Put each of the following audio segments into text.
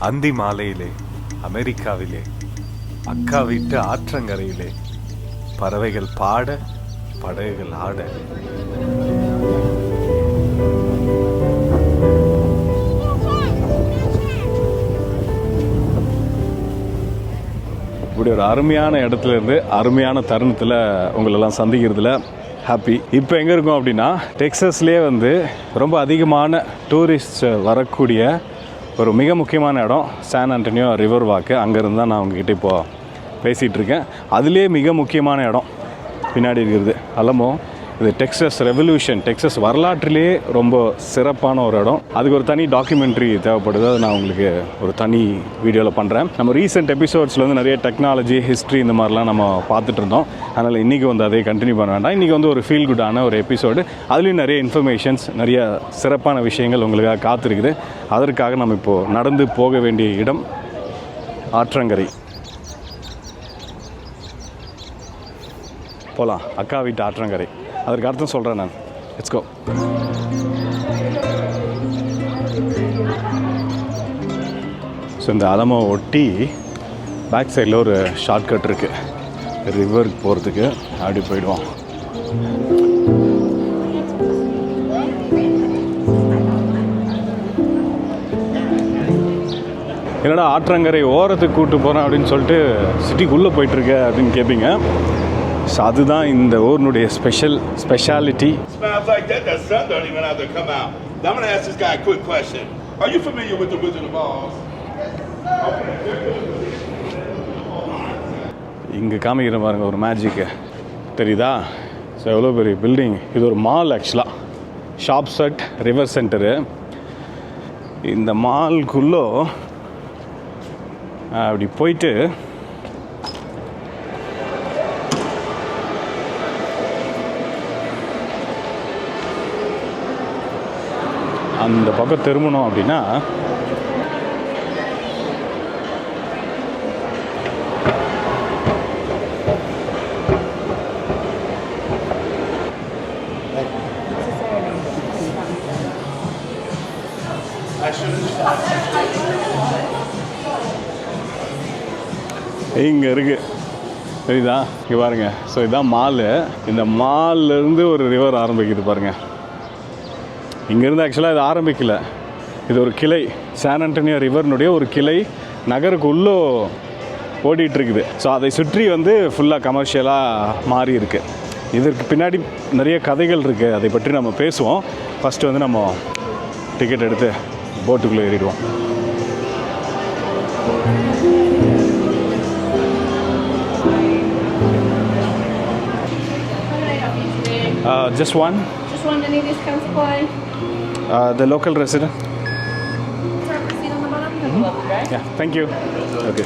அந்தி மாலையிலே அமெரிக்காவிலே அக்கா வீட்டு ஆற்றங்கரையிலே பறவைகள் பாட படகுகள் ஆட. இப்படி ஒரு அருமையான இடத்துல இருந்து அருமையான தருணத்தில் உங்களெல்லாம் சந்திக்கிறதுல ஹாப்பி. இப்போ எங்கே இருக்கோம் அப்படின்னா, டெக்ஸஸ்லேயே வந்து ரொம்ப அதிகமான டூரிஸ்ட் வரக்கூடிய ஒரு மிக முக்கியமான இடம் சான் ஆண்டனியோ ரிவர் வாக்கு. அங்கேருந்து தான் நான் உங்ககிட்ட இப்போது பேசிகிட்டு இருக்கேன். அதுலேயே மிக முக்கியமான இடம் பின்னாடி இருக்கிறது அலமோ. இது டெக்ஸஸ் ரெவல்யூஷன், டெக்ஸஸ் வரலாற்றிலே ரொம்ப சிறப்பான ஒரு இடம். அதுக்கு ஒரு தனி டாக்குமெண்ட்ரி தேவைப்படுது. அதை நான் உங்களுக்கு ஒரு தனி வீடியோவில் பண்ணுறேன். நம்ம ரீசெண்ட் எபிசோட்ஸில் வந்து நிறைய டெக்னாலஜி, ஹிஸ்ட்ரி இந்த மாதிரிலாம் நம்ம பார்த்துட்டு இருந்தோம். அதனால் இன்றைக்கி வந்து அதை கண்டினியூ பண்ண வேண்டாம். இன்றைக்கி வந்து ஒரு ஃபீல் குட்டான ஒரு எபிசோடு. அதுலேயும் நிறைய இன்ஃபர்மேஷன்ஸ், நிறைய சிறப்பான விஷயங்கள் உங்களுக்காக காத்திருக்குது. அதற்காக நம்ம இப்போது நடந்து போக வேண்டிய இடம் ஆற்றங்கரை. போகலாம், அக்கா வீட்டு ஆற்றங்கரை. அதற்கு அர்த்தம் சொல்கிறேன் நான். Let's go. ஸோ இந்த அலமோ ஒட்டி பேக் சைடில் ஒரு ஷார்ட்கட் இருக்குது ரிவருக்கு போகிறதுக்கு. அப்படி போயிடுவோம். என்னடா ஆற்றங்கரை ஓரத்துக்கு கூப்பிட்டு போகிறேன் அப்படின்னு சொல்லிட்டு சிட்டிக்குள்ளே போயிட்டுருக்க அப்படின்னு கேட்பீங்க. ஸோ அதுதான் இந்த ஊரினுடைய speciality. Smells like that. The sun don't even have to come out. I'm going to ask this guy a quick question. Are you familiar with the Wizard of Oz? இங்கே காமிக்கிற பாருங்க ஒரு மேஜிக்கு தெரியுதா? So எவ்வளோ பெரிய building. இது ஒரு mall ஆக்சுவலாக. Shop set river centre. இந்த மால்குள்ளே அப்படி போயிட்டு அந்த பக்கம் திரும்பணும் அப்படின்னா இங்கே இருக்குது சரிதா? இங்கே பாருங்கள். ஸோ இதுதான் மாலு. இந்த மால்லேருந்து ஒரு ரிவர் ஆரம்பிக்குது பாருங்கள். இங்கேருந்து ஆக்சுவலாக இது ஆரம்பிக்கல, இது ஒரு கிளை. சான் ஆண்டனியோ ரிவர்னுடைய ஒரு கிளை நகருக்குள்ளே ஓடிட்டுருக்குது. ஸோ அதை சுற்றி வந்து ஃபுல்லாக கமர்ஷியலாக மாறி இருக்குது. இதற்கு பின்னாடி நிறைய கதைகள் இருக்குது, அதை பற்றி நம்ம பேசுவோம். ஃபஸ்ட்டு வந்து நம்ம டிக்கெட் எடுத்து போட்டுக்குள்ளே ஏறிடுவோம். Just one? Just one. Any discounts apply? The local resident. Sir, proceed on the bottom. Have a look, right? Yeah, thank you. Okay.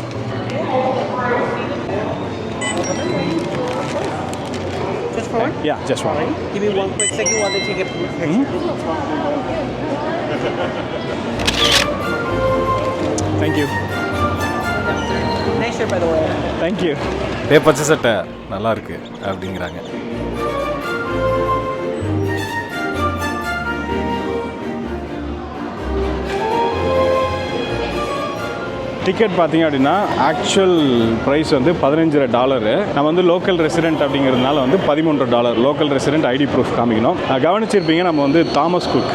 Just for one? Yeah, just one. Give me one quick second while they take a picture. Thank you. Nice shirt, by the way. Thank you. பச்சை சட்டை நல்லா இருக்கு அப்படிங்கிறாங்க. Ticket பார்த்தீங்க அப்படின்னா actual price வந்து $15. நம்ம வந்து லோக்கல் ரெசிடென்ட் அப்படிங்கிறதுனால வந்து $13. லோக்கல் ரெசிடென்ட் ஐடி ப்ரூஃப் காமிக்கணும். கவனிச்சிருப்பீங்க, நம்ம வந்து தாமஸ் குக்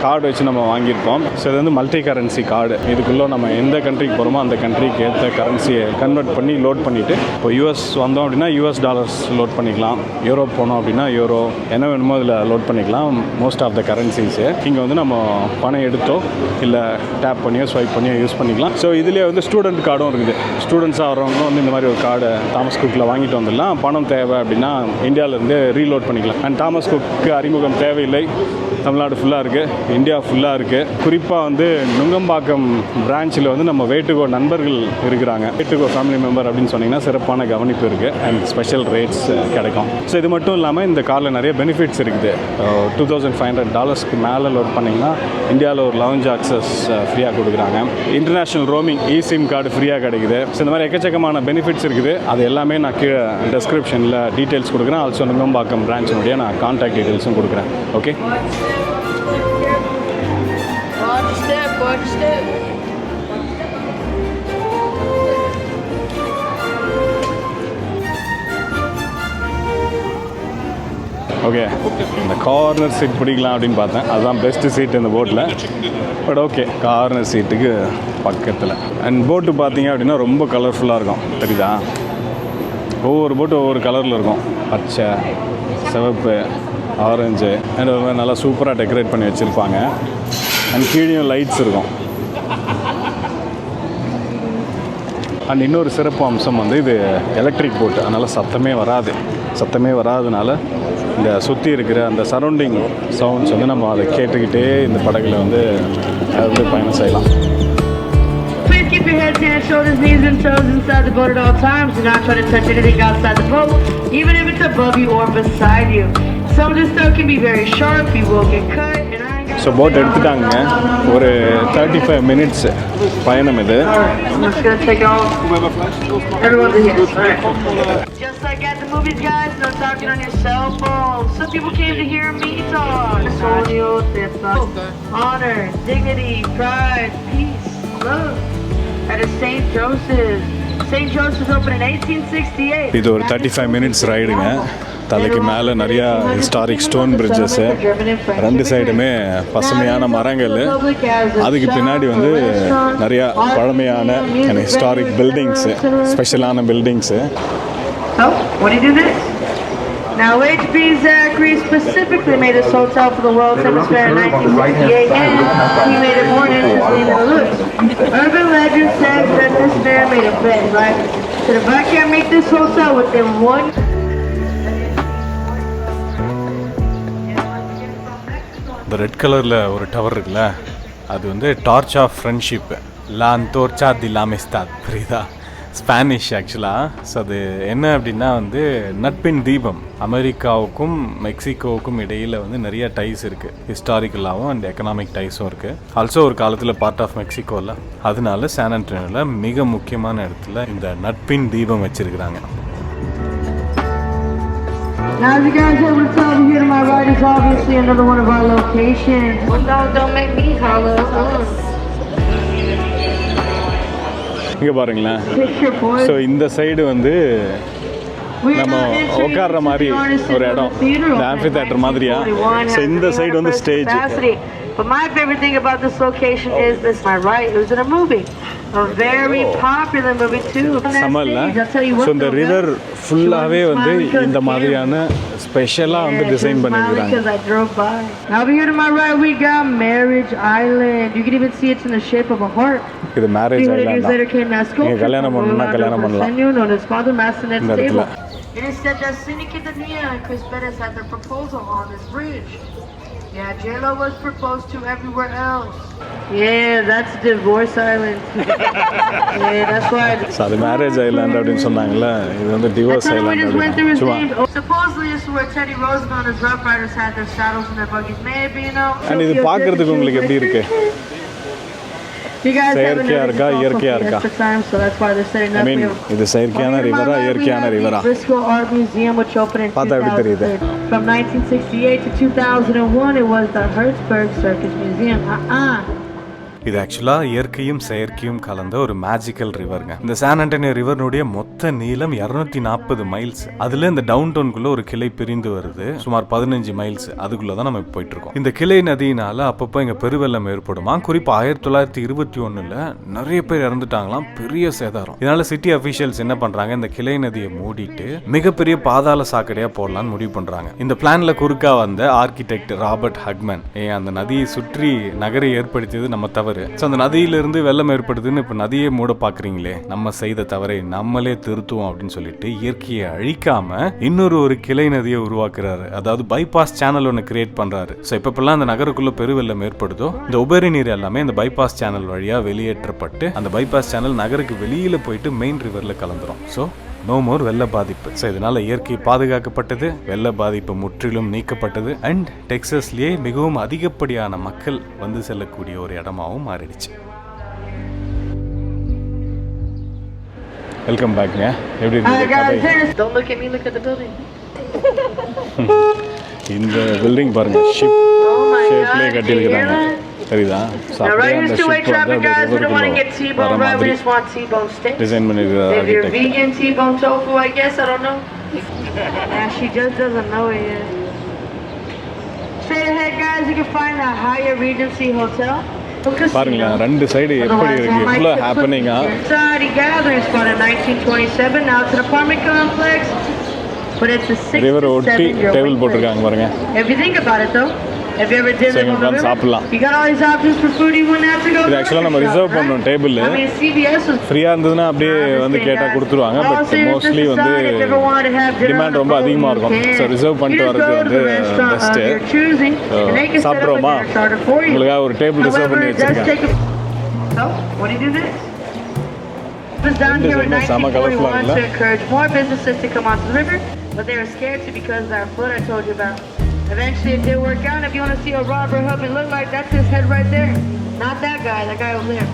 கார்டு வச்சு நம்ம வாங்கியிருப்போம். ஸோ இது வந்து மல்டி கரன்சி கார்டு. இதுக்குள்ளே நம்ம எந்த கண்ட்ரிக்கு போகிறோமோ அந்த கண்ட்ரிக்கு ஏற்ற கரன்சியை கன்வெர்ட் பண்ணி லோட் பண்ணிவிட்டு, இப்போ யூஎஸ் வந்தோம் அப்படின்னா யூஎஸ் டாலர்ஸ் லோட் பண்ணிக்கலாம். யூரோப் போனோம் அப்படின்னா யூரோ, என்ன வேணுமோ இதில் லோட் பண்ணிக்கலாம். மோஸ்ட் ஆஃப் த கரன்சிஸு இங்கே வந்து நம்ம பணம் எடுத்தோ இல்லை டேப் பண்ணியோ ஸ்வைப் பண்ணியோ யூஸ் பண்ணிக்கலாம். ஸோ இதிலே வந்து ஸ்டூடெண்ட் கார்டும் இருக்குது. ஸ்டூடெண்ட்ஸாக வரவங்களும் வந்து இந்த மாதிரி ஒரு கார்டை தாமஸ் குக்கில் வாங்கிட்டு வந்துடலாம். பணம் தேவை அப்படின்னா இந்தியாவிலேருந்து ரீலோட் பண்ணிக்கலாம். அண்ட் தாமஸ் குக்கு அறிமுகம் தேவையில்லை. தமிழ்நாடு ஃபுல்லாக இருக்குது, இந்தியா ஃபுல்லாக இருக்குது. குறிப்பாக வந்து நுங்கம்பாக்கம் பிரான்ச்சில் வந்து நம்ம வேட்டுகோ நண்பர்கள் இருக்கிறாங்க. வேட்டுகோ ஃபேமிலி மெம்பர் அப்படின்னு சொன்னிங்கன்னா சிறப்பான கவனிப்பு இருக்குது அண்ட் ஸ்பெஷல் ரேட்ஸ் கிடைக்கும். ஸோ இது மட்டும் இல்லாமல் இந்த காரில் நிறைய பெனிஃபிட்ஸ் இருக்குது. $2,500 மேலே லோட் பண்ணிங்கன்னா இந்தியாவில் ஒரு லவுஞ்ச் ஆக்சஸ் ஃப்ரீயாக கொடுக்குறாங்க. இன்டர்நேஷ்னல் ரோமிங் இசிம் கார்டு ஃப்ரீயாக கிடைக்குது. ஸோ இந்த மாதிரி எக்கச்சக்கமான பெனிஃபிட்ஸ் இருக்குது. அது எல்லாமே நான் கீழே டெஸ்கிரிப்ஷனில் டீட்டெயில்ஸ் கொடுக்குறேன். ஆல்சோ நுங்கம்பாக்கம் பிரான்ச்சினுடைய நான் கான்டாக்ட் டீட்டெயில்ஸும் கொடுக்குறேன். ஓகே. Watch step. ஓகே, இந்த கார்னர் சீட் பிடிக்கலாம் அப்படின்னு பார்த்தேன். அதுதான் பெஸ்ட்டு சீட் இந்த போட்டில். பட் ஓகே, கார்னர் சீட்டுக்கு பக்கத்தில். அண்ட் போட்டு பார்த்தீங்க அப்படின்னா ரொம்ப கலர்ஃபுல்லாக இருக்கும். தெரியுதா? ஒவ்வொரு போட்டு ஒவ்வொரு கலரில் இருக்கும். பச்சை, சிவப்பு, ஆரஞ்சு அண்ட் ஒரு மாதிரி நல்லா சூப்பராக டெக்கரேட் பண்ணி வச்சுருப்பாங்க. அண்ட் கீழேயும் லைட்ஸ் இருக்கும். அண்ட் இன்னொரு சிறப்பு அம்சம் வந்து இது எலக்ட்ரிக் போட்டு, அதனால் சத்தமே வராதனால இந்த சுற்றி இருக்கிற அந்த சரௌண்டிங் சவுண்ட்ஸ் வந்து நம்ம அதை கேட்டுக்கிட்டே இந்த படகுல வந்து பயணம் செய்யலாம். Please keep your heads, hands, shoulders, knees, and toes inside the boat at all times. Do not try to touch anything outside the boat, even if it's above you or beside you. Some of this stuff can be very sharp. You will get cut. So boat எடுத்துட்டாங்க. ஒரு 35 minutes பயணம் இது. I'm just gonna take it off. Everyone's in here. Just like at the movies, guys, no talking on your cell phone. Some people came to hear me talk. Antonio, honor, dignity, pride, peace, love. At St. Joseph's. St. Joseph's opened in 1868. இது ஒரு 35 minutes ரைடுங்க. தலைக்கு மேலே நிறையா historic stone bridges, 2 சைடுமே பசுமையான மரங்கள், அதுக்கு பின்னாடி வந்து நிறையா பழமையான ஹிஸ்டாரிக் பில்டிங்ஸு, ஸ்பெஷலான buildings. Oh, what do you do this? Now, H.B. Zachary specifically made this hotel for the World's Hemisphere in 1968, and he made it more interesting than it looks. Urban legend says that this man made a bet, right? Said if I can't make this hotel within one... இந்த red கலரில் ஒரு tower இருக்குல்ல, அது வந்து torch of friendship, லா அந்தோர்ச்சா தி லாமிஸ்தாத், புரியுதா? Spanish ஆக்சுவலாக. So அது என்ன அப்படின்னா வந்து நட்பின் தீபம். அமெரிக்காவுக்கும் மெக்சிகோவுக்கும் இடையில் வந்து நிறைய டைஸ் இருக்குது, ஹிஸ்டாரிக்கலாகவும் அண்ட் எக்கனாமிக் டைஸும் இருக்குது. ஆல்சோ ஒரு காலத்தில் பார்ட் ஆஃப் மெக்சிகோவில். அதனால சான் ஆண்டனியோவில் மிக முக்கியமான இடத்துல இந்த நட்பின் தீபம் வச்சுருக்கிறாங்க. Now, as you guys are able to tell, here to my right is obviously another one of our locations. Well, no, don't make me holler. இங்கே பாருங்களேன். ஸோ இந்த சைடு வந்து நம்ம உட்கார்ற மாதிரி ஒரு இடம், இந்த ஆம்பி தியேட்டர் மாதிரியா. ஸோ இந்த சைடு வந்து stage. But my favorite thing about this location is this. My right, it was in a movie, a very popular movie too. சமல்ல. ஸோ இந்த ரிவர் ஃபுல்லாகவே வந்து இந்த மாதிரியான ஸ்பெஷலாக வந்து டிசைன் பண்ணியிருக்காங்க. Now over here to my right we got Marriage Island. You can even see it's in the shape of a heart. இது மேரேஜ் ஐலாண்ட் தான். நீங்கள் கல்யாணம் பண்ணணும்னா கல்யாணம் பண்ணலாம் இந்த இடத்துல. It is said that Cindy Quintanilla and Chris Bettis had their proposal on this bridge. Yeah, J-Lo was proposed to everywhere else. Yeah, that's Divorce Island. Yeah, that's why. So அது marriage island அப்படின்னு சொன்னாங்கல்ல, இது வந்து divorce island அப்படின்னு. Supposedly this is where Teddy Roosevelt and his Rough Riders had their saddles and their buggies. Maybe, you know. And இது பார்க்கிறதுக்கு உங்களுக்கு எப்படி இருக்கு? செயற்கையா இருக்கா இயற்கையா இருக்கா? I mean, இது செயற்கையான ரிவரா இயற்கையான ரிவரா? பார்த்தா எப்படி தெரியுது? From 1968 to 2001 it was the Hertzberg Circus Museum. இது ஆக்சுவலாக இயற்கையும் செயற்கையும் கலந்த ஒரு மேஜிக்கல் ரிவருங்க. இந்த சான் ஆண்டனியோ ரிவருடைய மொத்த நீளம் 240 மைல்ஸ். அதுல இந்த டவுன் டவுனுக்குள்ள ஒரு கிளை பிரிந்து வருது, சுமார் 15 மைல்ஸ். அதுக்குள்ள தான் நம்ம போயிட்டு இருக்கோம். இந்த கிளை நதியினால அப்பப்போ இங்க பெருவெள்ளம் ஏற்படுமா. குறிப்பா 1921 நிறைய பேர் இறந்துட்டாங்களாம், பெரிய சேதாரம். இதனால சிட்டி அபிஷியல்ஸ் என்ன பண்றாங்க, இந்த கிளை நதியை மூடிட்டு மிகப்பெரிய பாதாள சாக்கடையா போடலான்னு முடிவு பண்றாங்க. இந்த பிளான்ல குறுக்கா வந்த ஆர்கிடெக்ட் ராபர்ட் ஹக்மன் அந்த நதியை சுற்றி நகரை ஏற்படுத்தியது நம்ம தவறு. அந்த நதியிலிருந்து வெள்ளம் ஏற்படுதுன்னு இப்ப நதியை மூட பாக்குறீங்களே, நம்ம செய்த தவறை நம்மளே திருத்துவோம் அப்படின்னு சொல்லிட்டு இயற்கையை அழிக்காம இன்னொரு கிளை நதியை உருவாக்குறாரு. அதாவது பைபாஸ் சேனல் ஒன்று கிரியேட் பண்றாரு. ஸோ இப்பெல்லாம் அந்த நகருக்குள்ள பெருவெள்ளம் ஏற்படுதோ இந்த உபரி நீர் எல்லாமே இந்த பைபாஸ் சேனல் வழியா வெளியேற்றப்பட்டு அந்த பைபாஸ் சேனல் நகருக்கு வெளியில போயிட்டு மெயின் ரிவர்ல கலந்துரும். ஸோ நோ மோர் வெள்ள பாதிப்பு. ஸோ இதனால இயற்கை பாதுகாக்கப்பட்டது, வெள்ள பாதிப்பு முற்றிலும் நீக்கப்பட்டது. அண்ட் டெக்சாஸ்லயே மிகவும் அதிகப்படியான மக்கள் வந்து செல்லக்கூடிய ஒரு இடமாவும் மாறிடுச்சு. வெல்கம் பேக்ங்க. எப்படி இருக்கு? Don't look at me, look at the building. இந்த பில்டிங் பாருங்க, ஷிப் ஷேப்லயே கட்டி இருக்காங்க. தெரியுதா? Now right here's two-way traffic, guys. We don't want to get T-bone right, we just want T-bone steak. Design பண்ணிருக்காரு If you're architect. vegan T-bone tofu, I guess, I don't know. Yeah, she just doesn't know it yet. Straight ahead, guys, you can find the Hyatt Regency Hotel. பாருங்களேன் ரெண்டு side எப்படி இருக்குது இவ்வளோ ஹேப்பனிங்காக. Society gathering spot in 1927. Now it's an apartment complex, but it's a 67-year table போட்டிருக்காங்க பாருங்க. If you think about it, though, if you ever did live on the river, சாப்பிடலாம். you got all these options for food you wouldn't have to go. இது ஆக்சுவலாக நம்ம reserve பண்ணணும் table. I mean, CBS was ஃப்ரீயாக இருந்ததுன்னா அப்படியே வந்து கேட்டால் கொடுத்துருவாங்க. பட் மோஸ்ட்லி வந்து டிமாண்ட் ரொம்ப அதிகமாக இருக்கும். ஸோ ரிசர்வ் பண்ணிட்டு வரது வந்து பெஸ்ட்டு. சாப்பிட்றோமா? உங்களுக்காக ஒரு டேபிள் ரிசர்வ் பண்ணி வச்சுருக்கேன். So, what do you do next? It was down here in 1941 to encourage more businesses to come onto the river, but they were scared to because of that flood I told you about. Eventually it did work out. If you want to see a Robert Hubman look like, that's his head right there. Not that guy over there.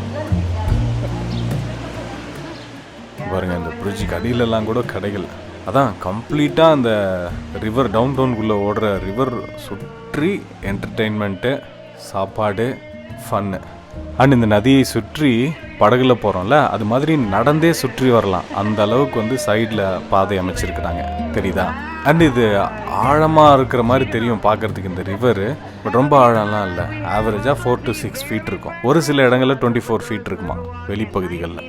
பாருங்க இந்த பிரிட்ஜுக்கு அடியிலலாம் கூட கடைகள். அதான் கம்ப்ளீட்டாக அந்த river down டவுனுக்குள்ளே ஓடுற river சுற்றி என்டர்டெயின்மெண்ட்டு, சாப்பாடு, ஃபன்னு. அண்ட் இந்த நதியை சுற்றி படகுல போகிறோம்ல, அது மாதிரி நடந்தே சுற்றி வரலாம். அந்த அளவுக்கு வந்து சைடில் பாதை அமைச்சிருக்கிறாங்க, தெரியுதா? அண்ட் இது ஆழமாக இருக்கிற மாதிரி தெரியும் பார்க்குறதுக்கு இந்த ரிவரு. பட் ரொம்ப ஆழம்லாம் இல்லை, ஆவரேஜாக 4 to 6 feet இருக்கும். ஒரு சில இடங்களில் 24 feet இருக்குமா வெளிப்பகுதிகளில்.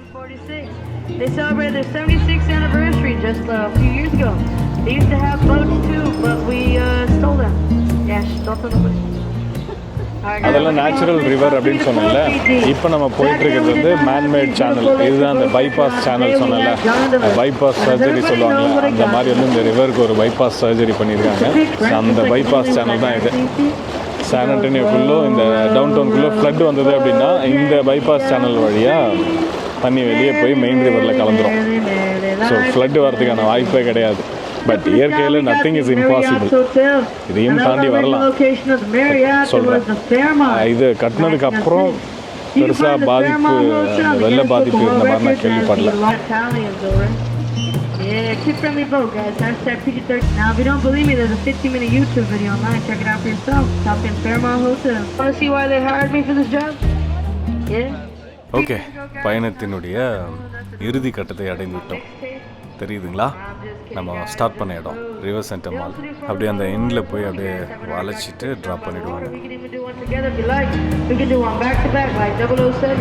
They celebrated their 76th anniversary just a few years ago. They used to have boats too, but we stole them. Yeah, stole them. அதெல்லாம் நேச்சுரல் ரிவர் அப்படின்னு சொன்னேன்ல. இப்போ நம்ம போயிட்டு இருக்கிறது வந்து மேன்மேட் சேனல். இதுதான் அந்த பைபாஸ் சேனல் சொன்னேன்ல, பைபாஸ் சர்ஜரி சொல்லுவாங்கல்ல, அந்த மாதிரி வந்து இந்த ரிவருக்கு ஒரு பைபாஸ் சர்ஜரி பண்ணியிருக்காங்க. அந்த பைபாஸ் சேனல் தான் இது. சான் ஆண்டனியோக்குள்ளே இந்த டவுன் டவுனுக்குள்ளே ஃப்ளட் வந்தது அப்படின்னா இந்த பைபாஸ் சேனல் வழியாக தண்ணி வெளியே போய் மெயின் ரிவரில் கலந்துரும். ஸோ ஃப்ளட் வரதுக்கான வாய்ப்பே கிடையாது. பட் இயற்கையில் நத்திங் இஸ் இம்பாசிபிள். இதையும் தாண்டி வரலாம் சொல்கிறேன். இது கட்டினதுக்கு அப்புறம் பெருசாக பாதிப்பு, வெள்ள பாதிப்பு இருந்த மாதிரி நான் கேள்விப்படல. Yeah, kid-friendly boat, guys. #PG13. Now, if you don't believe me, there's a 15-minute YouTube video online. Check it out for yourself. Top in Fairmont Hotel. Want to see why they hired me for this job? Yeah. Okay, பயணத்தினுடைய இறுதி கட்டத்தை அடைந்து விட்டோம். தெரியுதுங்களா? நம்ம start பண்ண இடம் river centre mall. அப்படியே அந்த எண்டில் போய் அப்படியே வளைச்சிட்டு ட்ராப் பண்ணிவிடுவாங்க. We can do one back to back like 007.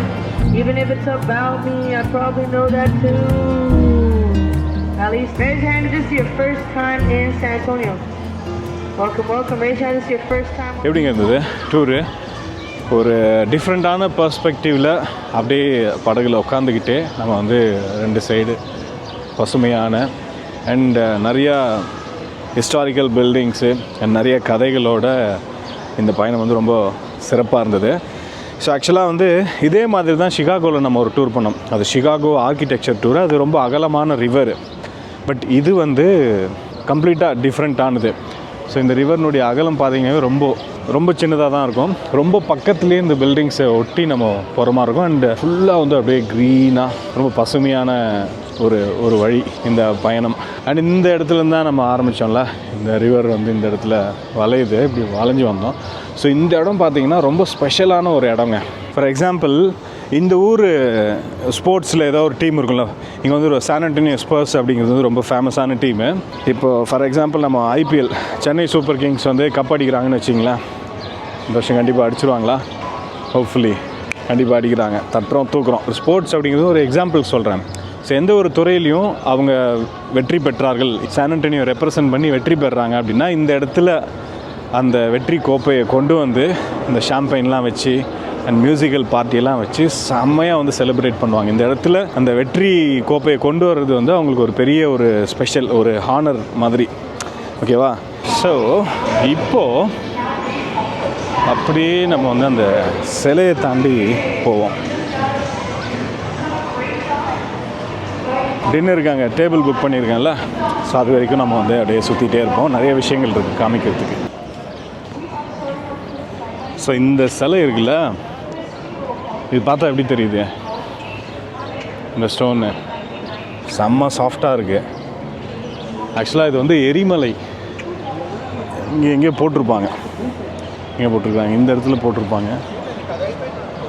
Even if it's about me, I probably know that too. At least raise your hand if this is your first time in San Antonio. Welcome. Raise your hand if this is your first time. எப்படிங்க இருந்தது tour? ஒரு டிஃப்ரெண்ட்டான பர்ஸ்பெக்டிவில் அப்படியே படகுல உட்காந்துக்கிட்டே நம்ம வந்து ரெண்டு side பசுமையான அண்ட் நிறையா ஹிஸ்டாரிக்கல் பில்டிங்ஸு அண்ட் நிறைய கதைகளோட இந்த பயணம் வந்து ரொம்ப சிறப்பாக இருந்தது. ஸோ ஆக்சுவலாக வந்து இதே மாதிரி தான் சிகாகோவில் நம்ம ஒரு டூர் பண்ணோம். அது சிகாகோ ஆர்கிடெக்சர் டூர். அது ரொம்ப அகலமான ரிவர். பட் இது வந்து கம்ப்ளீட்டாக டிஃப்ரெண்ட்டானது. ஸோ இந்த ரிவர்னுடைய அகலம் பார்த்தீங்கன்னா ரொம்ப சின்னதாக தான் இருக்கும். ரொம்ப பக்கத்துலேயே இந்த பில்டிங்ஸை ஒட்டி நம்ம போகிற மாதிரி இருக்கும். அண்டு ஃபுல்லாக வந்து அப்படியே க்ரீனாக ரொம்ப பசுமையான ஒரு வழி இந்த பயணம். அண்ட் இந்த இடத்துலேருந்து தான் நம்ம ஆரம்பித்தோம்ல. இந்த ரிவர் வந்து இந்த இடத்துல வளையுது, இப்படி வளைஞ்சு வந்தோம். ஸோ இந்த இடம் பார்த்திங்கன்னா ரொம்ப ஸ்பெஷலான ஒரு இடங்க. ஃபார் எக்ஸாம்பிள், இந்த ஊர் ஸ்போர்ட்ஸில் ஏதோ ஒரு டீம் இருக்கும்ல. இங்கே வந்து ஒரு சான் ஆண்டனியோ ஸ்பர்ஸ் அப்படிங்கிறது வந்து ரொம்ப ஃபேமஸான டீமு. இப்போது ஃபார் எக்ஸாம்பிள் நம்ம IPL சென்னை சூப்பர் கிங்ஸ் வந்து கப் அடிக்கிறாங்கன்னு வச்சிங்களேன். இந்த வருஷம் கண்டிப்பாக அடிச்சிருவாங்களா? ஹோப்ஃபுல்லி கண்டிப்பாக அடிக்கிறாங்க. தட்டுறோம் தூக்குறோம். ஸ்போர்ட்ஸ் அப்படிங்கிறது ஒரு எக்ஸாம்பிள் சொல்கிறேன். ஸோ எந்த ஒரு துறையிலையும் அவங்க வெற்றி பெற்றார்கள், சான் ஆண்டனியோ ரெப்ரசன்ட் பண்ணி வெற்றி பெறுறாங்க அப்படின்னா இந்த இடத்துல அந்த வெற்றி கோப்பையை கொண்டு வந்து இந்த ஷாம்பைன்லாம் வச்சு அண்ட் மியூசிக்கல் பார்ட்டியெல்லாம் வச்சு செம்மையாக வந்து செலிப்ரேட் பண்ணுவாங்க. இந்த இடத்துல அந்த வெற்றி கோப்பையை கொண்டு வர்றது வந்து அவங்களுக்கு ஒரு பெரிய ஒரு ஸ்பெஷல், ஒரு ஹானர் மாதிரி. ஓகேவா? ஸோ இப்போது அப்படியே நம்ம வந்து அந்த சிலையை தாண்டி போவோம். டின்னருக்கு அங்கே டேபிள் புக் பண்ணியிருக்கேன்ல. ஸோ அது வரைக்கும் நம்ம வந்து அப்படியே சுற்றிகிட்டே இருப்போம். நிறைய விஷயங்கள் இருக்குது காமிக்கிறதுக்கு. ஸோ இந்த சிலை இருக்குல்ல, இது பார்த்தா எப்படி தெரியுது? இந்த ஸ்டோனு செம்ம சாஃப்டாக இருக்குது. ஆக்சுவலாக இது வந்து எரிமலை. எங்கேயோ போட்டிருப்பாங்க, இந்த இடத்துல போட்டிருப்பாங்க.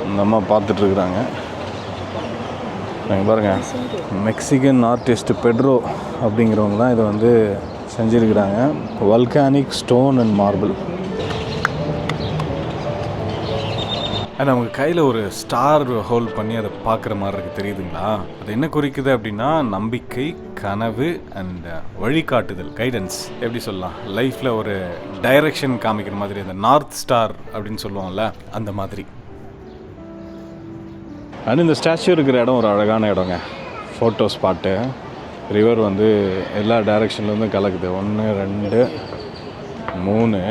இந்த அம்மா பார்த்துட்ருக்குறாங்க. நீங்கள் பாருங்கள், மெக்சிகன் ஆர்டிஸ்ட் பெட்ரோ அப்படிங்கிறவங்க தான் இதை வந்து செஞ்சுருக்கிறாங்க. Volcanic stone and marble. And அவங்க கையில் ஒரு ஸ்டார் ஹோல்ட் பண்ணி அதை பார்க்குற மாதிரி இருக்குது, தெரியுதுங்களா? அது என்ன குறிக்குது அப்படின்னா நம்பிக்கை, கனவு அண்ட் வழிகாட்டுதல், கைடன்ஸ். எப்படி சொல்லலாம், லைஃப்பில் ஒரு டைரக்ஷன் காமிக்கிற மாதிரி, அந்த நார்த் ஸ்டார் அப்படின்னு சொல்லுவோம்ல, அந்த மாதிரி. அண்ட் இந்த ஸ்டாச்சு இருக்கிற இடம் ஒரு அழகான இடங்க, ஃபோட்டோ ஸ்பாட்டு. ரிவர் வந்து எல்லா டைரக்ஷன்லேருந்தும் கலக்குது, 1 2 3.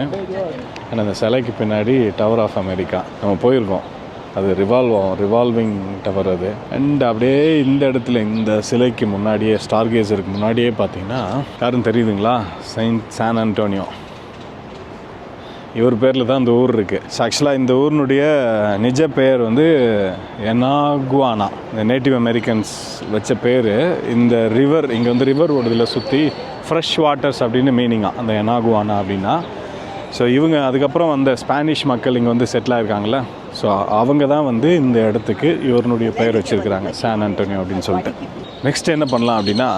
அண்ட் அந்த சிலைக்கு பின்னாடி டவர் ஆஃப் அமெரிக்கா நம்ம போயிருக்கோம், அது ரிவால்விங் டவர் அது. அண்ட் அப்படியே இந்த இடத்துல இந்த சிலைக்கு முன்னாடியே, ஸ்டார் கேசருக்கு முன்னாடியே பார்த்தீங்கன்னா யாரும் தெரியுதுங்களா, சான் ஆண்டோனியோ. இவர் பேரில் தான் இந்த ஊர் இருக்குது. ஆக்சுவலாக இந்த ஊரினுடைய நிஜ பெயர் வந்து எனாகுவானா, இந்த நேட்டிவ் அமெரிக்கன்ஸ் வச்ச பேர். இந்த ரிவர் இங்கே வந்து ரிவர் ஓடுதில் சுற்றி ஃப்ரெஷ் வாட்டர்ஸ் அப்படின்னு மீனிங்காக அந்த எனாகுவானா அப்படின்னா. ஸோ இவங்க அதுக்கப்புறம் அந்த ஸ்பானிஷ் மக்கள் இங்கே வந்து செட்டில் ஆகிருக்காங்களே, ஸோ அவங்க தான் வந்து இந்த இடத்துக்கு இவருடைய பெயர் வச்சுருக்கிறாங்க, சான் ஆண்டோனியோ அப்படின்னு சொல்லிட்டு. நெக்ஸ்ட் என்ன பண்ணலாம் அப்படின்னா,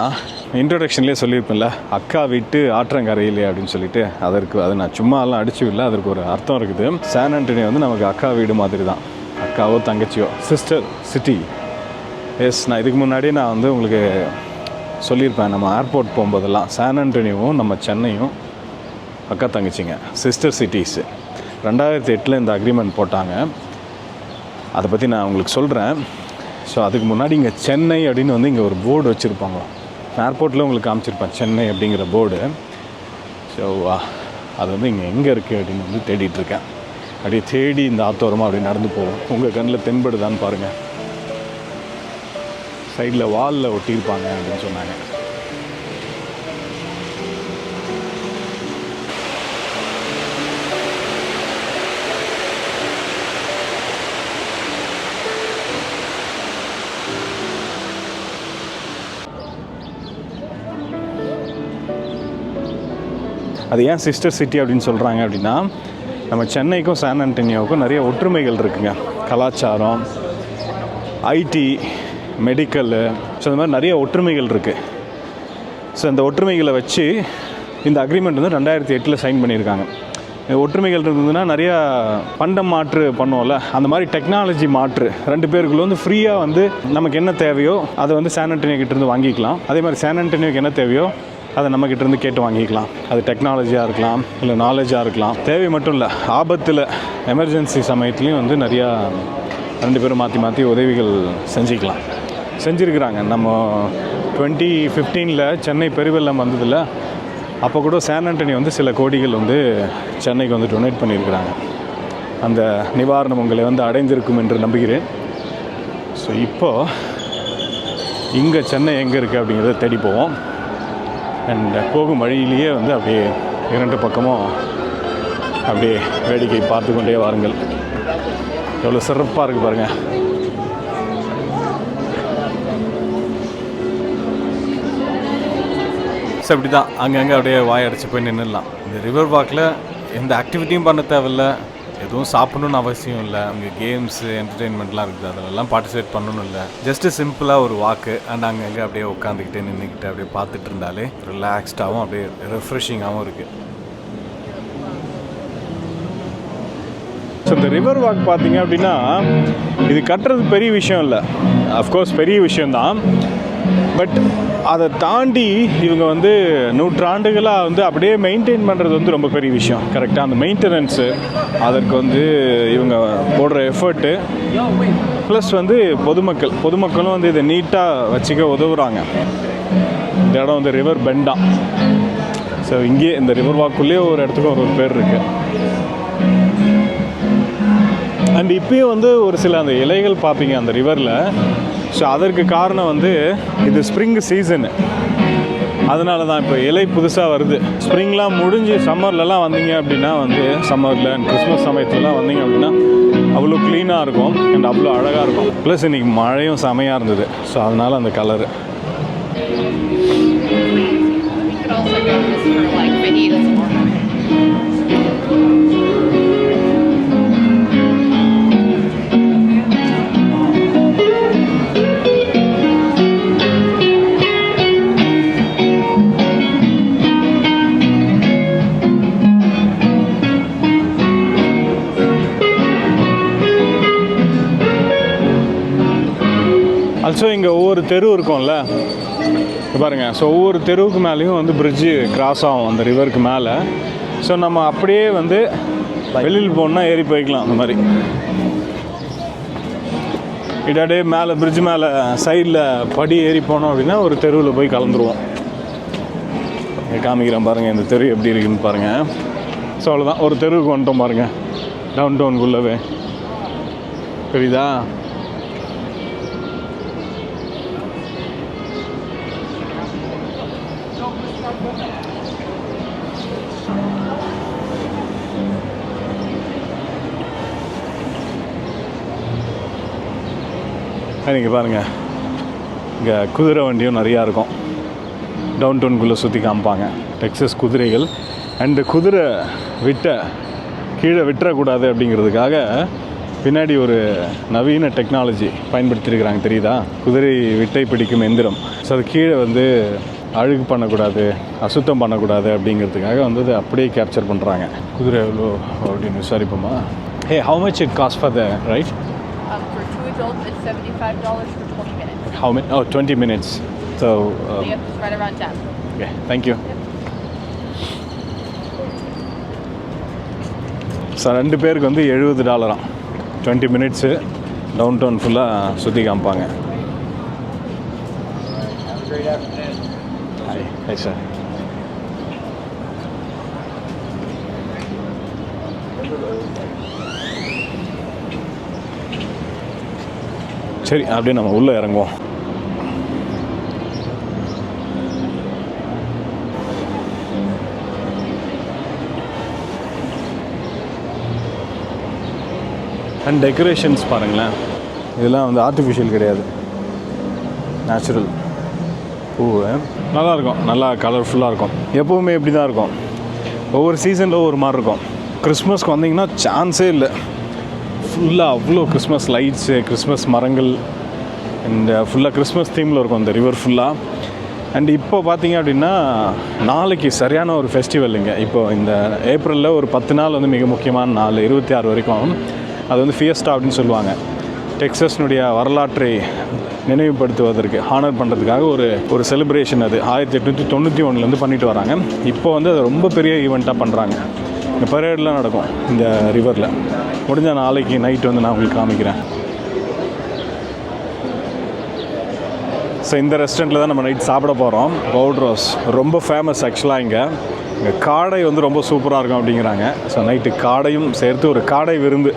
இன்ட்ரொடக்ஷன்லேயே சொல்லியிருப்பேன்ல, அக்கா வீட்டு ஆற்றங்கரையிலே அப்படின்னு சொல்லிட்டு, அது நான் சும்மாலாம் அடிச்சு இல்லை, அதற்கு ஒரு அர்த்தம் இருக்குது. சான் ஆண்டோனியோ வந்து நமக்கு அக்கா வீடு மாதிரி தான், அக்காவோ தங்கச்சியோ, சிஸ்டர் சிட்டி. எஸ், நான் இதுக்கு முன்னாடியே நான் வந்து உங்களுக்கு சொல்லியிருப்பேன், நம்ம ஏர்போர்ட் போகும்போதெல்லாம் சான் ஆண்டோனியோவும் நம்ம சென்னையும் அக்கா தங்கச்சிங்க, சிஸ்டர் சிட்டிஸு. 2008 இந்த அக்ரிமெண்ட் போட்டாங்க, அதை பற்றி நான் உங்களுக்கு சொல்கிறேன். ஸோ அதுக்கு முன்னாடி இங்கே சென்னை அப்படின்னு வந்து இங்கே ஒரு போர்டு வச்சுருப்பாங்க, ஏர்போர்ட்டில் உங்களுக்கு காமிச்சிருப்பேன் சென்னை அப்படிங்கிற போர்டு. ஸோ அது வந்து இங்கே எங்கே இருக்குது அப்படின்னு வந்து தேடிட்டுருக்கேன். அப்படியே தேடி இந்த ஆத்தோரமாக அப்படி நடந்து போவோம். உங்கள் கண்ணில் தென்படுதான்னு பாருங்கள், சைடில் வாலில் ஒட்டியிருப்பாங்க அப்படின்னு சொன்னாங்க. அது ஏன் சிஸ்டர் சிட்டி அப்படின்னு சொல்கிறாங்க அப்படின்னா, நம்ம சென்னைக்கும் சான் ஆண்டோனியோவுக்கும் நிறைய ஒற்றுமைகள் இருக்குங்க. கலாச்சாரம், ஐடி, மெடிக்கலு, ஸோ இந்த மாதிரி நிறைய ஒற்றுமைகள் இருக்குது. ஸோ இந்த ஒற்றுமைகளை வச்சு இந்த அக்ரிமெண்ட் வந்து 2008 சைன் பண்ணியிருக்காங்க. ஒற்றுமைகள் இருந்ததுன்னா நிறையா பண்டம் மாற்று பண்ணுவோம்ல, அந்த மாதிரி டெக்னாலஜி மாற்று 2 பேருக்குள்ள வந்து ஃப்ரீயாக வந்து நமக்கு என்ன தேவையோ அதை வந்து சான் ஆண்டோனியோ கிட்டேருந்து வாங்கிக்கலாம். அதே மாதிரி சான் ஆண்டோனியோக்கு என்ன தேவையோ அதை நம்மக்கிட்டேருந்து கேட்டு வாங்கிக்கலாம். அது டெக்னாலஜியாக இருக்கலாம், இல்லை நாலேஜாக இருக்கலாம். தேவை மட்டும் இல்லை, ஆபத்தில் எமர்ஜென்சி சமயத்துலேயும் வந்து நிறையா 2 பேரும் மாற்றி மாற்றி உதவிகள் செஞ்சுருக்கிறாங்க. நம்ம 2015 சென்னை பெருவெள்ளம் வந்ததில்ல, அப்போ கூட சான் ஆண்டோனியோ வந்து சில கோடிகள் வந்து சென்னைக்கு வந்து டொனேட் பண்ணியிருக்கிறாங்க. அந்த நிவாரணம் உங்களை வந்து அடைந்திருக்கும் என்று நம்புகிறேன். ஸோ இப்போது இங்கே சென்னை எங்கே இருக்குது அப்படிங்கிறத தேடி போவோம். அண்ட் போகும் வழியிலேயே வந்து அப்படியே 2 பக்கமும் அப்படியே வேடிக்கை பார்த்து கொண்டே வாருங்கள். எவ்வளோ சிறப்பாக இருக்குது பாருங்கள். ஸோ அப்படி தான் அங்கங்கே அப்படியே வாயடைச்சு போய் நின்றுடலாம். இந்த ரிவர் வாக்கில் எந்த ஆக்டிவிட்டியும் பண்ண தேவையில்ல, எதுவும் சாப்பிடணுன்னு அவசியம் இல்லை. அங்கே கேம்ஸு, என்டர்டெயின்மெண்ட்லாம் இருக்குது, அதிலெல்லாம் பார்ட்டிசிபேட் பண்ணணும் இல்லை. ஜஸ்ட்டு சிம்பிளாக ஒரு வாக்கு அண்ட் அங்கங்கே அப்படியே உட்காந்துக்கிட்டே நின்றுக்கிட்டு அப்படியே பார்த்துட்டு இருந்தாலே ரிலாக்ஸ்டாகவும் அப்படியே ரெஃப்ரெஷிங்காகவும் இருக்குது. ஸோ இந்த ரிவர் வாக் பார்த்தீங்க அப்படின்னா, இது கட்டுறது பெரிய விஷயம் இல்லை, அஃப்கோர்ஸ் பெரிய விஷயந்தான். பட் அதை தாண்டி இவங்க வந்து நூற்றாண்டுகளாக வந்து அப்படியே மெயின்டைன் பண்ணுறது வந்து ரொம்ப பெரிய விஷயம். கரெக்டாக அந்த மெயின்டெனன்ஸு, அதற்கு வந்து இவங்க போடுற எஃபர்ட்டு, ப்ளஸ் வந்து பொதுமக்களும் வந்து இதை நீட்டாக வச்சுக்க உதவுறாங்க. இந்த இடம் வந்து ரிவர் பெண்டா. ஸோ இங்கே இந்த ரிவர் வாக்குள்ளேயே ஒரு இடத்துக்கும் ஒரு பேர் இருக்குது. அண்ட் இப்போயும் வந்து ஒரு சில அந்த இலைகள் பார்ப்பீங்க அந்த ரிவரில். ஸோ அதற்கு காரணம் வந்து இது ஸ்ப்ரிங் சீசனு, அதனால தான் இப்போ இலை புதுசாக வருது. ஸ்ப்ரிங்லாம் முடிஞ்சு சம்மர்லலாம் வந்தீங்க அப்படின்னா வந்து சம்மரில் அண்ட் கிறிஸ்மஸ் சமயத்துலலாம் வந்தீங்க அப்படின்னா அவ்வளோ க்ளீனாக இருக்கும் அண்ட் அவ்வளோ அழகாக இருக்கும். ப்ளஸ் இன்றைக்கி மழையும் செமையாக இருந்தது, ஸோ அதனால் அந்த கலரு. ஆல்சோ இங்கே ஒவ்வொரு தெரு இருக்கும்ல பாருங்கள். ஸோ ஒவ்வொரு தெருவுக்கு மேலேயும் வந்து பிரிட்ஜு கிராஸ் ஆகும் அந்த ரிவருக்கு மேலே. ஸோ நம்ம அப்படியே வந்து வெளியில் போகணுன்னா ஏறி போய்க்கலாம். அந்த மாதிரி இடாடே மேலே பிரிட்ஜ் மேலே சைடில் படி ஏறி போனோம் அப்படின்னா ஒரு தெருவில் போய் கலந்துருவோம். காமிக்கிறேன் பாருங்கள் இந்த தெரு எப்படி இருக்குன்னு பாருங்கள். ஸோ அவ்வளோதான், ஒரு தெருவுக்கு வந்துட்டோம் பாருங்கள், டவுன் டவுனுக்குள்ளவே. புரியுதா? நீங்கள் பாருங்கள், இங்கே குதிரை வண்டியும் நிறையா இருக்கும். டவுன் டவுனுக்குள்ளே சுற்றி காமிப்பாங்க டெக்ஸஸ் குதிரைகள். அண்டு குதிரை கீழே விட்டுறக்கூடாது அப்படிங்கிறதுக்காக பின்னாடி ஒரு நவீன டெக்னாலஜி பயன்படுத்தியிருக்கிறாங்க, தெரியுதா? குதிரை விட்டை பிடிக்கும் எந்திரம். ஸோ அது கீழே வந்து அழுகு பண்ணக்கூடாது, அசுத்தம் பண்ணக்கூடாது அப்படிங்கிறதுக்காக வந்து அதை அப்படியே கேப்சர் பண்ணுறாங்க. குதிரை எவ்வளோ அப்படின்னு விசாரிப்போமா? Hey, how much it cost for the ride? For 2 adults, it's $75 for 20 minutes. How many? Oh, 20 minutes. So, Yep, it's right around 10. okay, thank you. So 2 பேருக்கு வந்து $70. 20 மினிட்ஸு டவுன் டவுன் ஃபுல்லாக சுற்றி காமிப்பாங்க. Hi sir. சரி, அப்படியே நம்ம உள்ளே இறங்குவோம். அண்ட் டெக்கரேஷன்ஸ் பாருங்களேன், இதெல்லாம் வந்து ஆர்டிஃபிஷியல் கிடையாது, நேச்சுரல் பூ. நல்லாயிருக்கும், நல்லா கலர்ஃபுல்லாக இருக்கும். எப்போவுமே இப்படி தான் இருக்கும். ஒவ்வொரு சீசனில் ஒவ்வொரு மாதிரி இருக்கும். கிறிஸ்மஸ்க்கு வந்தீங்கன்னா சான்ஸே இல்லை. ஃபுல்லாக அவ்வளோ கிறிஸ்மஸ் லைட்ஸு, கிறிஸ்மஸ் மரங்கள், அண்ட் ஃபுல்லாக கிறிஸ்மஸ் தீமில் இருக்கும் அந்த ரிவர் ஃபுல்லாக. அண்ட் இப்போ பார்த்தீங்க அப்படின்னா நாளைக்கு சரியான ஒரு ஃபெஸ்டிவல் இங்கே. இப்போது இந்த ஏப்ரலில் ஒரு 10 நாள் வந்து மிக முக்கியமான நாள், 26 வரைக்கும். அது வந்து ஃபியஸ்டா அப்படின்னு சொல்லுவாங்க. டெக்ஸஸ்னுடைய வரலாற்றை நினைவுபடுத்துவதற்கு, ஹானர் பண்ணுறதுக்காக ஒரு செலிப்ரேஷன். அது 1891 பண்ணிட்டு வராங்க. இப்போ வந்து அது ரொம்ப பெரிய ஈவெண்ட்டாக பண்ணுறாங்க. இந்த பரேடெலாம் நடக்கும் இந்த ரிவரில். முடிஞ்சால் நாளைக்கு நைட் வந்து நான் உங்களுக்கு காமிக்கிறேன். ஸோ இந்த ரெஸ்டாரண்ட்டில் தான் நம்ம நைட் சாப்பிட போகிறோம். பவுட்ரோஸ் ரொம்ப ஃபேமஸ் ஆக்சுவலாக. இங்கே காடை வந்து ரொம்ப சூப்பராக இருக்கும் அப்படிங்கிறாங்க. ஸோ நைட்டு காடையும் சேர்த்து ஒரு காடை விருந்து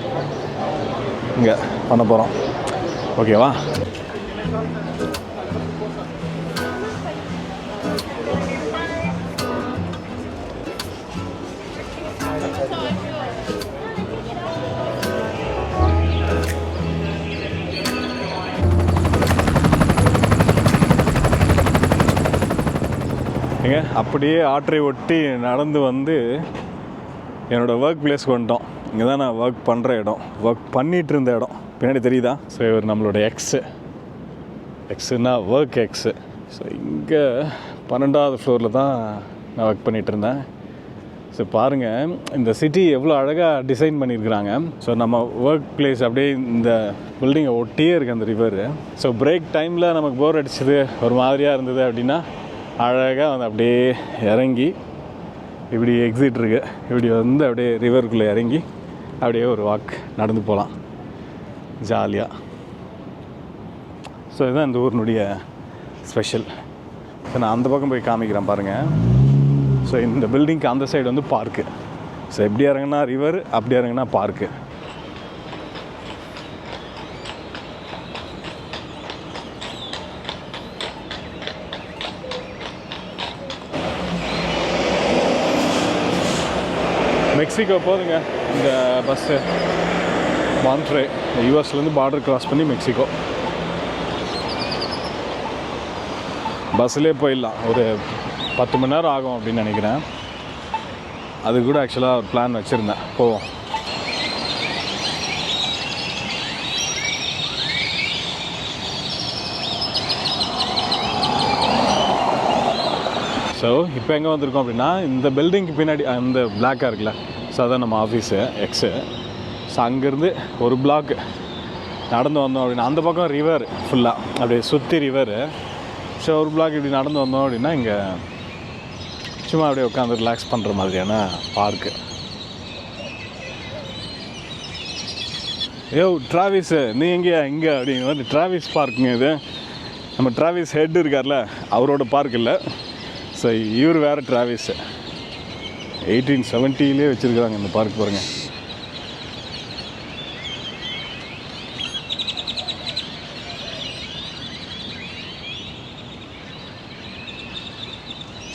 இங்கே பண்ண போகிறோம். ஓகேவா? அப்படியே ஆற்றை ஒட்டி நடந்து வந்து என்னோடய ஒர்க் பிளேஸ்க்கு வந்துட்டோம். இங்கே தான் நான் ஒர்க் பண்ணுற இடம், ஒர்க் பண்ணிகிட்டு இருந்த இடம். பின்னாடி தெரியுதா? ஸோ இவர் நம்மளோட எக்ஸுன்னா ஒர்க் எக்ஸு. ஸோ இங்கே 12வது ஃப்ளோரில் தான் நான் ஒர்க் பண்ணிகிட்டு இருந்தேன். ஸோ பாருங்கள் இந்த சிட்டி எவ்வளோ அழகாக டிசைன் பண்ணியிருக்கிறாங்க. ஸோ நம்ம ஒர்க் பிளேஸ் அப்படியே இந்த பில்டிங்கை ஒட்டியே இருக்குது அந்த ரிவரு. ஸோ பிரேக் டைமில் நமக்கு போர் அடிச்சது, ஒரு மாதிரியாக இருந்தது அப்படின்னா அழகாக வந்து அப்படியே இறங்கி இப்படி எக்ஸிட் இருக்குது, இப்படி வந்து அப்படியே ரிவருக்குள்ளே இறங்கி அப்படியே ஒரு வாக் நடந்து போகலாம் ஜாலியாக. ஸோ இதுதான் இந்த ஊரினுடைய ஸ்பெஷல். ஸோ நான் அந்த பக்கம் போய் காமிக்கிறேன் பாருங்கள். ஸோ இந்த பில்டிங்க்கு அந்த சைடு வந்து பார்க்கு. ஸோ எப்படி இறங்குனா ரிவர், அப்படி இறங்குனா பார்க்கு. மெக்சிகோ போதுங்க இந்த பஸ்ஸு. மான்ட்ரே, யூஎஸ்லேருந்து பார்டர் கிராஸ் பண்ணி மெக்சிகோ. பஸ்ஸிலே போயிடலாம். ஒரு 10 மணி நேரம் ஆகும் அப்படின்னு நினைக்கிறேன். அது கூட ஆக்சுவலாக ஒரு பிளான் வச்சுருந்தேன், போவோம். ஸோ இப்போ எங்கே வந்திருக்கோம் அப்படின்னா இந்த பில்டிங்க்கு பின்னாடி அந்த பிளாக்காக இருக்குல்ல, ஸோ அதான் நம்ம ஆஃபீஸு எக்ஸு. ஸோ அங்கேருந்து ஒரு பிளாக் நடந்து வந்தோம் அப்படின்னா அந்த பக்கம் ரிவர் ஃபுல்லாக அப்படியே சுற்றி ரிவரு. ஸோ ஒரு பிளாக் இப்படி நடந்து வந்தோம் அப்படின்னா இங்கே சும்மா அப்படியே உட்காந்து ரிலாக்ஸ் பண்ணுற மாதிரியான பார்க்கு. யோ டிராவிஸு நீ எங்கேயா இங்கே அப்படிங்கிற மாதிரி டிராவிஸ் பார்க்குங்க இது. நம்ம டிராவிஸ் ஹெட் இருக்கார்ல அவரோட பார்க் இல்லை. ஸோ இவர் வேறு டிராவிஸு 1870 வச்சுருக்குறாங்க இந்த பார்க் பாருங்கள்.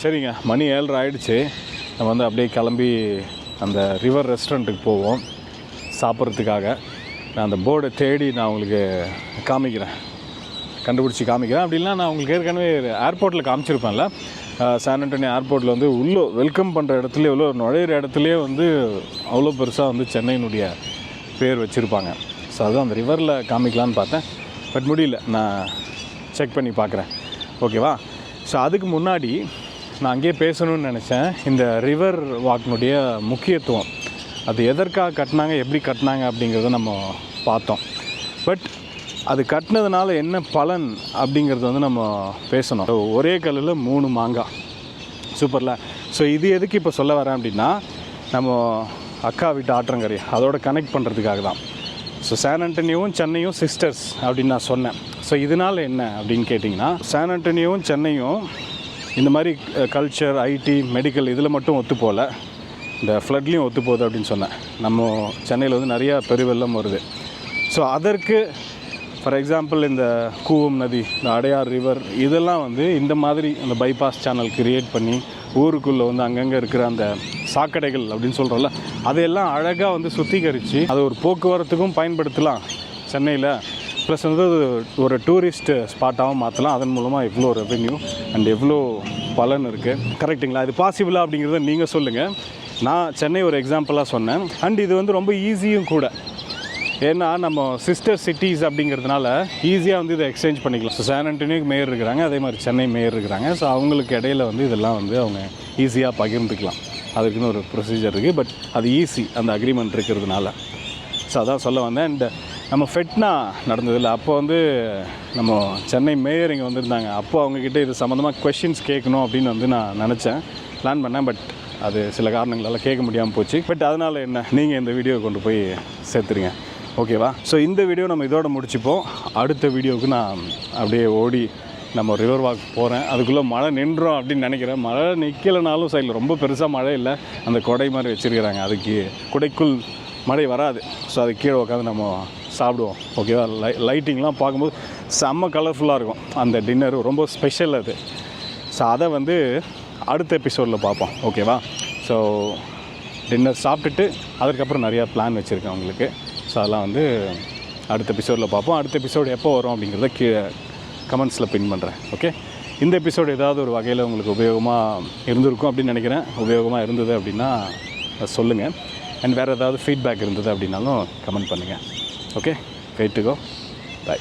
சரிங்க, மணி 7:30 ஆகிடுச்சு. நம்ம வந்து அப்படியே கிளம்பி அந்த ரிவர் ரெஸ்டாரண்ட்டுக்கு போவோம் சாப்பிட்றதுக்காக. நான் அந்த போர்டை தேடி நான் உங்களுக்கு கண்டுபிடிச்சி காமிக்கிறேன். அப்படின்னா நான் உங்களுக்கு ஏற்கனவே ஏர்போர்ட்டில் காமிச்சிருப்பேன்ல, சான் ஆண்டனியோ ஏர்போர்ட்டில் வந்து உள்ளே வெல்கம் பண்ணுற இடத்துல எவ்வளோ நுழையிற இடத்துலையே வந்து அவ்வளோ பெருசாக வந்து சென்னையினுடைய பேர் வச்சுருப்பாங்க. ஸோ அதுவும் அந்த ரிவரில் காமிக்கலான்னு பார்த்தேன், பட் முடியல. நான் செக் பண்ணி பார்க்குறேன், ஓகேவா? ஸோ அதுக்கு முன்னாடி நான் அங்கேயே பேசணும்னு நினச்சேன். இந்த ரிவர் வாக்கினுடைய முக்கியத்துவம், அது எதற்காக கட்டினாங்க, எப்படி கட்டினாங்க அப்படிங்கிறத நம்ம பார்த்தோம். பட் அது கட்டினதுனால என்ன பலன் அப்படிங்கிறது வந்து நம்ம பேசணும். ஒரே கல்லில் 3 மாங்காய், சூப்பரில். ஸோ இது எதுக்கு இப்போ சொல்ல வரேன் அப்படின்னா, நம்ம அக்கா வீட்டு ஆற்றங்கரை அதோட கனெக்ட் பண்ணுறதுக்காக தான். ஸோ சான் ஆண்டனியோவும் சென்னையும் சிஸ்டர்ஸ் அப்படின்னு நான் சொன்னேன். ஸோ இதனால் என்ன அப்படின்னு கேட்டிங்கன்னா, சான் ஆண்டனியோவும் சென்னையும் இந்த மாதிரி கல்ச்சர், ஐடி, மெடிக்கல் இதில் மட்டும் ஒத்து போகல, இந்த ஃப்ளட்லேயும் ஒத்து போகுது அப்படின்னு சொன்னேன். நம்ம சென்னையில் வந்து நிறையா பெருவெள்ளம் வருது. ஸோ அதற்கு ஃபார் எக்ஸாம்பிள் இந்த கூவம் நதி, இந்த அடையார் ரிவர், இதெல்லாம் வந்து இந்த மாதிரி அந்த பைபாஸ் சேனல் கிரியேட் பண்ணி ஊருக்குள்ளே வந்து அங்கங்கே இருக்கிற அந்த சாக்கடைகள் அப்படின்னு சொல்கிறோம்ல, அதையெல்லாம் அழகாக வந்து சுத்திகரித்து அதை ஒரு போக்குவரத்துக்கும் பயன்படுத்தலாம் சென்னையில். ப்ளஸ் வந்து ஒரு டூரிஸ்ட் ஸ்பாட்டாகவும் மாற்றலாம். அதன் மூலமாக எவ்வளோ ரெவென்யூ அண்ட் எவ்வளோ பலன் இருக்குது. கரெக்டுங்களா? இது பாசிபிளா அப்படிங்கிறத நீங்கள் சொல்லுங்கள். நான் சென்னை ஒரு எக்ஸாம்பிளாக சொன்னேன். அண்ட் இது வந்து ரொம்ப ஈஸியும் கூட. ஏன்னா நம்ம சிஸ்டர் சிட்டிஸ் அப்படிங்கிறதுனால ஈஸியாக வந்து இதை எக்ஸ்சேஞ்ச் பண்ணிக்கலாம். ஸோ சான் ஆண்டனியோக்கு மேயர் இருக்கிறாங்க, அதே மாதிரி சென்னை மேயர் இருக்கிறாங்க. ஸோ அவங்களுக்கு இடையில வந்து இதெல்லாம் வந்து அவங்க ஈஸியாக பகிர்ந்துக்கலாம். அதுக்குன்னு ஒரு ப்ரொசீஜர் இருக்குது, பட் அது ஈஸி அந்த அக்ரிமெண்ட் இருக்கிறதுனால. ஸோ அதான் சொல்ல வந்தேன். அண்ட் நம்ம ஃபெட்னா நடந்ததில்லை, அப்போ வந்து நம்ம சென்னை மேயர் இங்கே வந்திருந்தாங்க. அப்போ அவங்கக்கிட்ட இது சம்மந்தமாக கொஷின்ஸ் கேட்கணும் அப்படின்னு வந்து நான் நினச்சேன், பிளான் பண்ணேன். பட் அது சில காரணங்களால் கேட்க முடியாமல் போச்சு. பட் அதனால் என்ன, நீங்கள் இந்த வீடியோ கொண்டு போய் சேர்த்துருங்க, ஓகேவா? ஸோ இந்த வீடியோ நம்ம இதோட முடிச்சுப்போம். அடுத்த வீடியோவுக்கு நான் அப்படியே ஓடி நம்ம ரிவர் வாக் போகிறேன். அதுக்குள்ளே மழை நின்றோம் அப்படின்னு நினைக்கிறேன். மழை நிற்கலைனாலும் சைடில் ரொம்ப பெருசாக மழை இல்லை, அந்த கொடை மாதிரி வச்சுருக்கிறாங்க. அதுக்கு குடைக்குள் மழை வராது. ஸோ அது கீழே உட்காந்து நம்ம சாப்பிடுவோம், ஓகேவா? லைட்டிங்லாம் பார்க்கும்போது செம்ம கலர்ஃபுல்லாக இருக்கும். அந்த டின்னரு ரொம்ப ஸ்பெஷல் அது. ஸோ அதை வந்து அடுத்த எபிசோடில் பார்ப்போம், ஓகேவா? ஸோ டின்னர் சாப்பிட்டுட்டு அதுக்கப்புறம் நிறையா பிளான் வச்சுருக்கேன் உங்களுக்கு. ஸோ அதெல்லாம் வந்து அடுத்த எபிசோடில் பார்ப்போம். அடுத்த எபிசோடு எப்போ வரும் அப்படிங்கிறத கீழே கமெண்ட்ஸில் பின் பண்ணுறேன், ஓகே? இந்த எபிசோடு ஏதாவது ஒரு வகையில் உங்களுக்கு உபயோகமாக இருந்திருக்கும் அப்படின்னு நினைக்கிறேன். உபயோகமாக இருந்தது அப்படின்னா சொல்லுங்கள். அண்ட் வேறு ஏதாவது ஃபீட்பேக் இருந்தது அப்படின்னாலும் கமெண்ட் பண்ணுங்கள், okay? Wait to go, by.